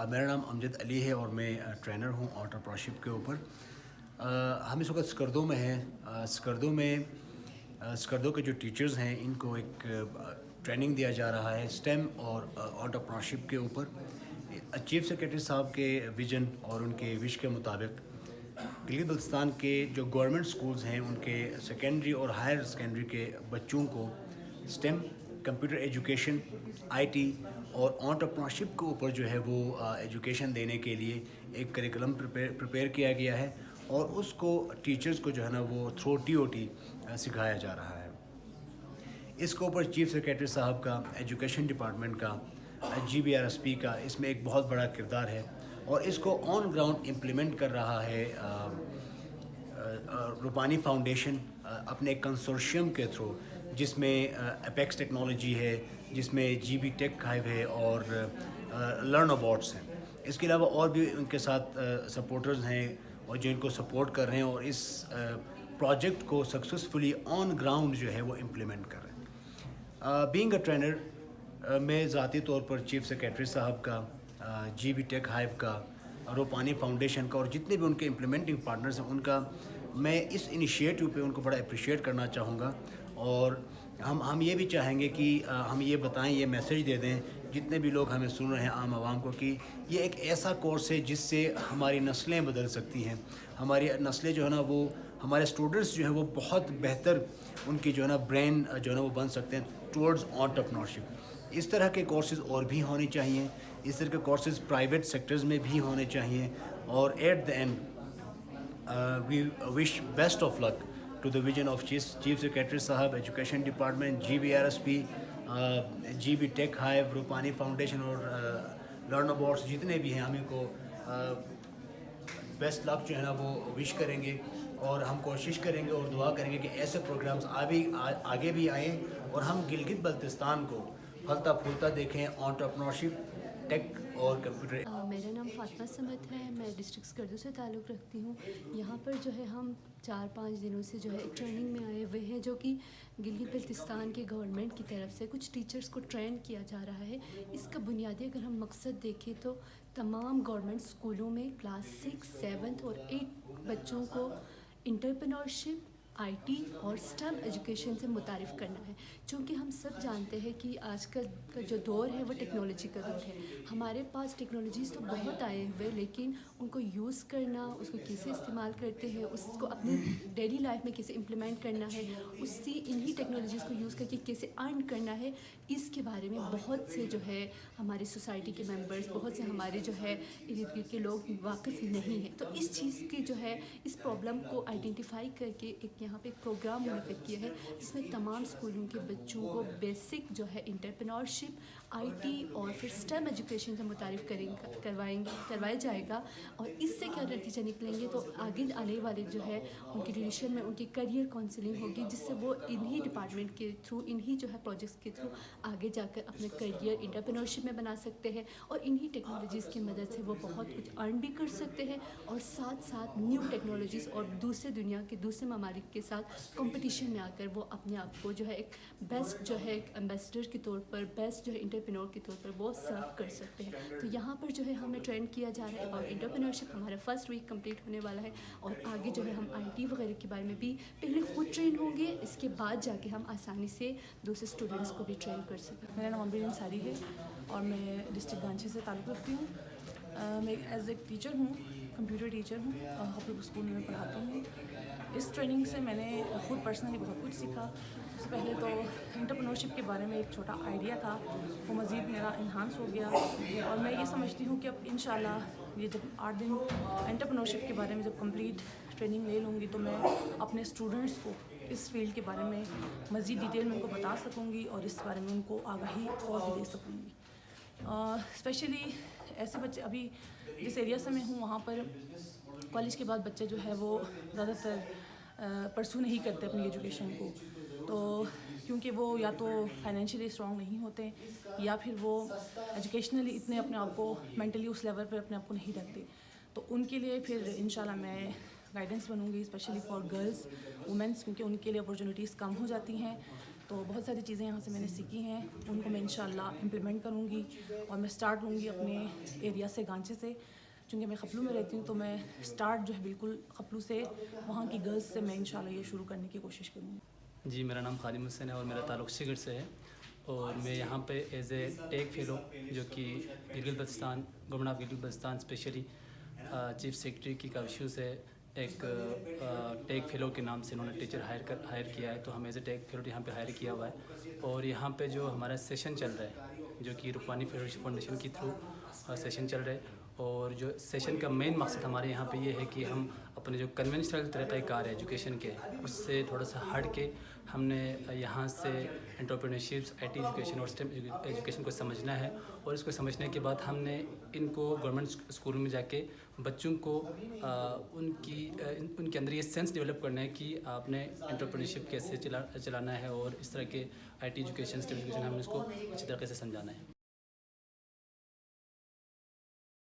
मेरा नाम अमजद अली है और मैं ट्रेनर हूँ एंटरप्रेन्योरशिप के ऊपर। हम इस वक्त स्कर्दो में हैं। स्कर्दो के जो टीचर्स हैं इनको एक ट्रेनिंग दिया जा रहा है स्टेम और एंटरप्रेन्योरशिप के ऊपर। चीफ सेक्रेटरी साहब के विज़न और उनके विश के मुताबिक गिलगित बल्तिस्तान के जो गवर्नमेंट स्कूल्स हैं उनके सेकेंडरी और हायर सेकेंडरी के बच्चों को स्टेम, कंप्यूटर एजुकेशन, आईटी और एंटरप्रेन्योरशिप के ऊपर जो है वो एजुकेशन देने के लिए एक करिकुलम प्रिपेयर किया गया है और उसको टीचर्स को जो है ना वो थ्रू टीओटी सिखाया जा रहा है। इसके ऊपर चीफ सेक्रेटरी साहब का, एजुकेशन डिपार्टमेंट का, GBRSP का इसमें एक बहुत बड़ा किरदार है और इसको ऑन ग्राउंड इम्प्लीमेंट कर रहा है रूपानी फाउंडेशन अपने कंसोर्शियम के थ्रू, जिसमें एपेक्स टेक्नोलॉजी है, जिसमें GB टेक हाइव है और लर्न अबाउट्स हैं। इसके अलावा और भी उनके साथ सपोर्टर्स हैं और जो इनको सपोर्ट कर रहे हैं और इस प्रोजेक्ट को सक्सेसफुली ऑन ग्राउंड जो है वो इम्प्लीमेंट कर रहे हैं। बीइंग अ ट्रेनर मैं ज़ाती तौर पर चीफ सेक्रेटरी साहब का, GB टेक हाइव का, रूपानी फाउंडेशन का और जितने भी उनके इम्प्लीमेंटिंग पार्टनर्स हैं उनका मैं इस इनिशिएटिव पे उनको बड़ा अप्रिशिएट करना चाहूँगा। और हम ये भी चाहेंगे कि हम ये बताएं, ये मैसेज दे दें जितने भी लोग हमें सुन रहे हैं आम आवाम को कि ये एक ऐसा कोर्स है जिससे हमारी नस्लें बदल सकती हैं। हमारी नस्लें जो है ना वो, हमारे स्टूडेंट्स जो हैं वो बहुत बेहतर उनकी जो है ना ब्रेन जो है ना वो बन सकते हैं टुवर्ड्स एंटरप्रेन्योरशिप। इस तरह के कोर्सेज़ और भी होने चाहिए, इस तरह के कोर्सेज़ प्राइवेट सेक्टर्स में भी होने चाहिए। और at the end we wish best of luck to the vision of Chief Secretary Sahab, Education Department, GBRSP, GB Tech Hive, Rupani foundation और लर्न अबाउट्स जितने भी हैं, हम इनको बेस्ट लक जो है ना वो विश करेंगे और हम कोशिश करेंगे और दुआ करेंगे कि ऐसे प्रोग्राम्स आगे भी आएँ और हम गिलगित बल्तिस्तान को फलता फूलता देखें एंटरप्रेन्योरशिप, टेक और कंप्यूटर। मेरा नाम फातिमा समद है, मैं डिस्ट्रिक्ट स्कर्दो से ताल्लुक़ रखती हूँ। यहाँ पर जो है हम 4-5 दिनों से जो है एक ट्रेनिंग में आए हुए हैं जो कि गिलगित बल्तिस्तान के गवर्नमेंट की तरफ से कुछ टीचर्स को ट्रेन किया जा रहा है। इसका बुनियादी अगर हम मकसद देखें तो तमाम गवर्नमेंट स्कूलों में क्लास 6, 7 और 8 बच्चों को एंटरप्रेन्योरशिप, IT और STEM एजुकेशन से मुतारिफ़ करना है। चूँकि हम सब जानते हैं कि आजकल का जो दौर है वो टेक्नोलॉजी का दौर है। हमारे पास टेक्नोलॉजीज़ तो बहुत आए हुए, लेकिन उनको यूज़ करना, उसको कैसे इस्तेमाल करते हैं, उसको अपनी डेली लाइफ में कैसे इम्प्लीमेंट करना है, उससे इन्हीं टेक्नोलॉजीज़ को यूज़ करके कैसे अर्न करना है, इसके बारे में बहुत से जो है हमारे सोसाइटी के मेंबर्स, बहुत से हमारे जो है इर्द गिर्द के लोग वाकिफ़ नहीं हैं। तो इस चीज़ की जो है इस प्रॉब्लम को आइडेंटिफाई करके एक यहाँ पे एक प्रोग्राम मुनक़िद किया है जिसमें तमाम स्कूलों के बच्चों को बेसिक जो है एंटरप्रेन्योरशिप, IT और फिर STEM एजुकेशन से मुतारिफ़ करवाया जाएगा। और इससे क्या नतीजा निकलेंगे तो आगे आने वाले जो है उनकी डिवीज़न में उनकी करियर काउंसलिंग होगी, जिससे वो इन्हीं डिपार्टमेंट के थ्रू, इन्हीं जो है प्रोजेक्ट्स के थ्रू आगे जाकर अपने करियर एंटरप्रेन्योरशिप में बना सकते हैं और इन्हीं टेक्नोलॉजीज़ की मदद से वो बहुत कुछ अर्न भी कर सकते हैं और साथ साथ न्यू टेक्नोलॉजीज़ और दूसरे दुनिया के दूसरे ममालिक के साथ कंपटीशन में आकर वो अपने आप को जो है एक बेस्ट जो है एक एम्बेसडर के तौर पर, बेस्ट जो है एंटरप्रेन्योर के तौर पर वो सर्व कर सकते हैं। तो यहाँ पर जो है हमें ट्रेन किया जा रहा है और एंटरप्रेन्योरशिप हमारा फर्स्ट वीक कंप्लीट होने वाला है और आगे जो है हम IT वगैरह के बारे में भी पहले खुद ट्रेन होंगे, इसके बाद जाके हम आसानी से दूसरे स्टूडेंट्स को भी ट्रेन कर सकें। मेरा नाम अमरीन सारी है और मैं डिस्ट्रिक्ट गांची से ताल्लुक़ रखती हूँ। मैं एज ए टीचर हूँ, कंप्यूटर टीचर हूँ और पब्लिक स्कूल में पढ़ाती हूँ। इस ट्रेनिंग से मैंने खुद पर्सनली बहुत कुछ सीखा। सबसे पहले तो एंटरप्रेन्योरशिप के बारे में एक छोटा आइडिया था, वो मज़ीद मेरा इन्हांस हो गया और मैं ये समझती हूँ कि अब इंशाल्लाह ये जब 8 दिन एंटरप्रेन्योरशिप के बारे में जब कंप्लीट ट्रेनिंग ले लूँगी तो मैं अपने स्टूडेंट्स को इस फील्ड के बारे में मज़ीद डिटेल में उनको बता सकूँगी और इस बारे में उनको आगाही और भी दे सकूँगी। स्पेशली ऐसे बच्चे, अभी जिस एरिया से मैं हूँ वहाँ पर कॉलेज के बाद बच्चे जो है वो ज़्यादातर परसू नहीं करते अपनी एजुकेशन को, तो क्योंकि वो या तो फाइनेंशियली स्ट्रॉन्ग नहीं होते या फिर वो एजुकेशनली इतने अपने आप को मेंटली उस लेवल पर अपने आप को नहीं रखते। तो उनके लिए फिर इंशाल्लाह मैं गाइडेंस बनूँगी, स्पेशली फॉर गर्ल्स, वुमेंस, क्योंकि उनके लिए अपॉर्चुनिटीज़ कम हो जाती हैं। تو بہت ساری چیزیں یہاں سے میں نے سیکھی ہیں, ان کو میں انشاءاللہ امپلیمنٹ کروں گی اور میں سٹارٹ لوں گی اپنے ایریا سے, گانچے سے. چونکہ میں خپلو میں رہتی ہوں تو میں سٹارٹ جو ہے بالکل خپلو سے, وہاں کی گرلز سے میں انشاءاللہ یہ شروع کرنے کی کوشش کروں گی. جی, میرا نام خادم حسین ہے اور میرا تعلق شگر سے ہے, اور میں یہاں پہ ایز اے ٹیک فیلو, جو کہ Gilgit Baltistan government of Gilgit Baltistan specially chief secretary کی کاوشوں سے ایک ٹیک فیلو کے نام سے انہوں نے ٹیچر ہائر کیا ہے. تو ہم ایز اے ٹیک فیلو یہاں پہ ہائر کیا ہوا ہے, اور یہاں پہ جو ہمارا سیشن چل رہا ہے, جو کہ روحانی فاؤنڈیشن کی تھرو سیشن چل رہا ہے, اور جو سیشن کا مین مقصد ہمارے یہاں پہ یہ ہے کہ ہم اپنے جو کنونشنل طریقۂ کار ہے ایجوکیشن کے, اس سے تھوڑا سا ہٹ کے ہم نے یہاں سے انٹرپرینرشپس, آئی ٹی ایجوکیشن اور اسٹیم ایجوکیشن کو سمجھنا ہے. اور اس کو سمجھنے کے بعد ہم نے ان کو گورنمنٹ اسکولوں میں جا کے بچوں کو ان کے اندر یہ سینس ڈیولپ کرنا ہے کہ آپ نے انٹرپرینرشپ کیسے چلانا ہے, اور اس طرح کے I T education, STEM education ہم نے اس کو اچھی طریقے سے سمجھانا ہے.